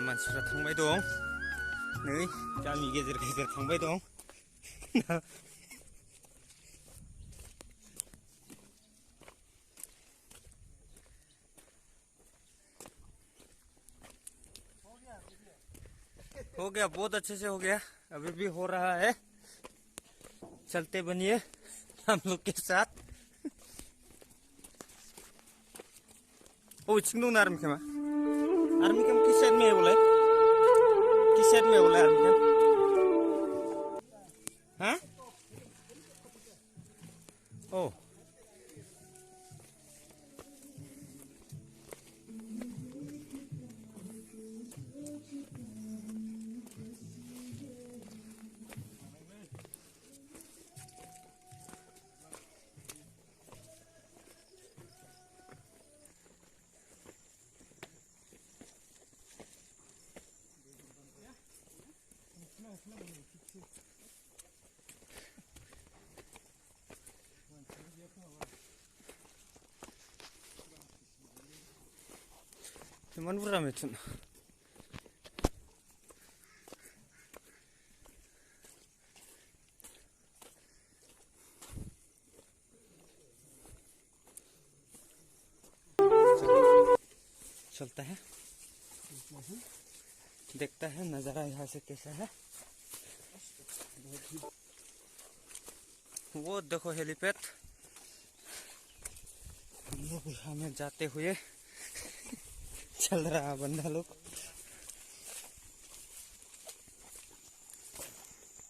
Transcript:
मानसिफ्रा थांबाय दं नै गामि गेजेर गेजेर थांबाय दं हो गया बहुत अच्छे से हो गया अभी भी हो रहा है चलते बनिए हम लोग के साथ ओ चिंगदों ना आर्मी कैम किस साइड में है बोले आर्मी कैम हाँ ओ cuman berapa itu चलता है देखता है नज़ारा यहाँ से कैसा है वो देखो हेलीपैड हम लोग यहाँ में जाते हुए चल रहा बंदा लोग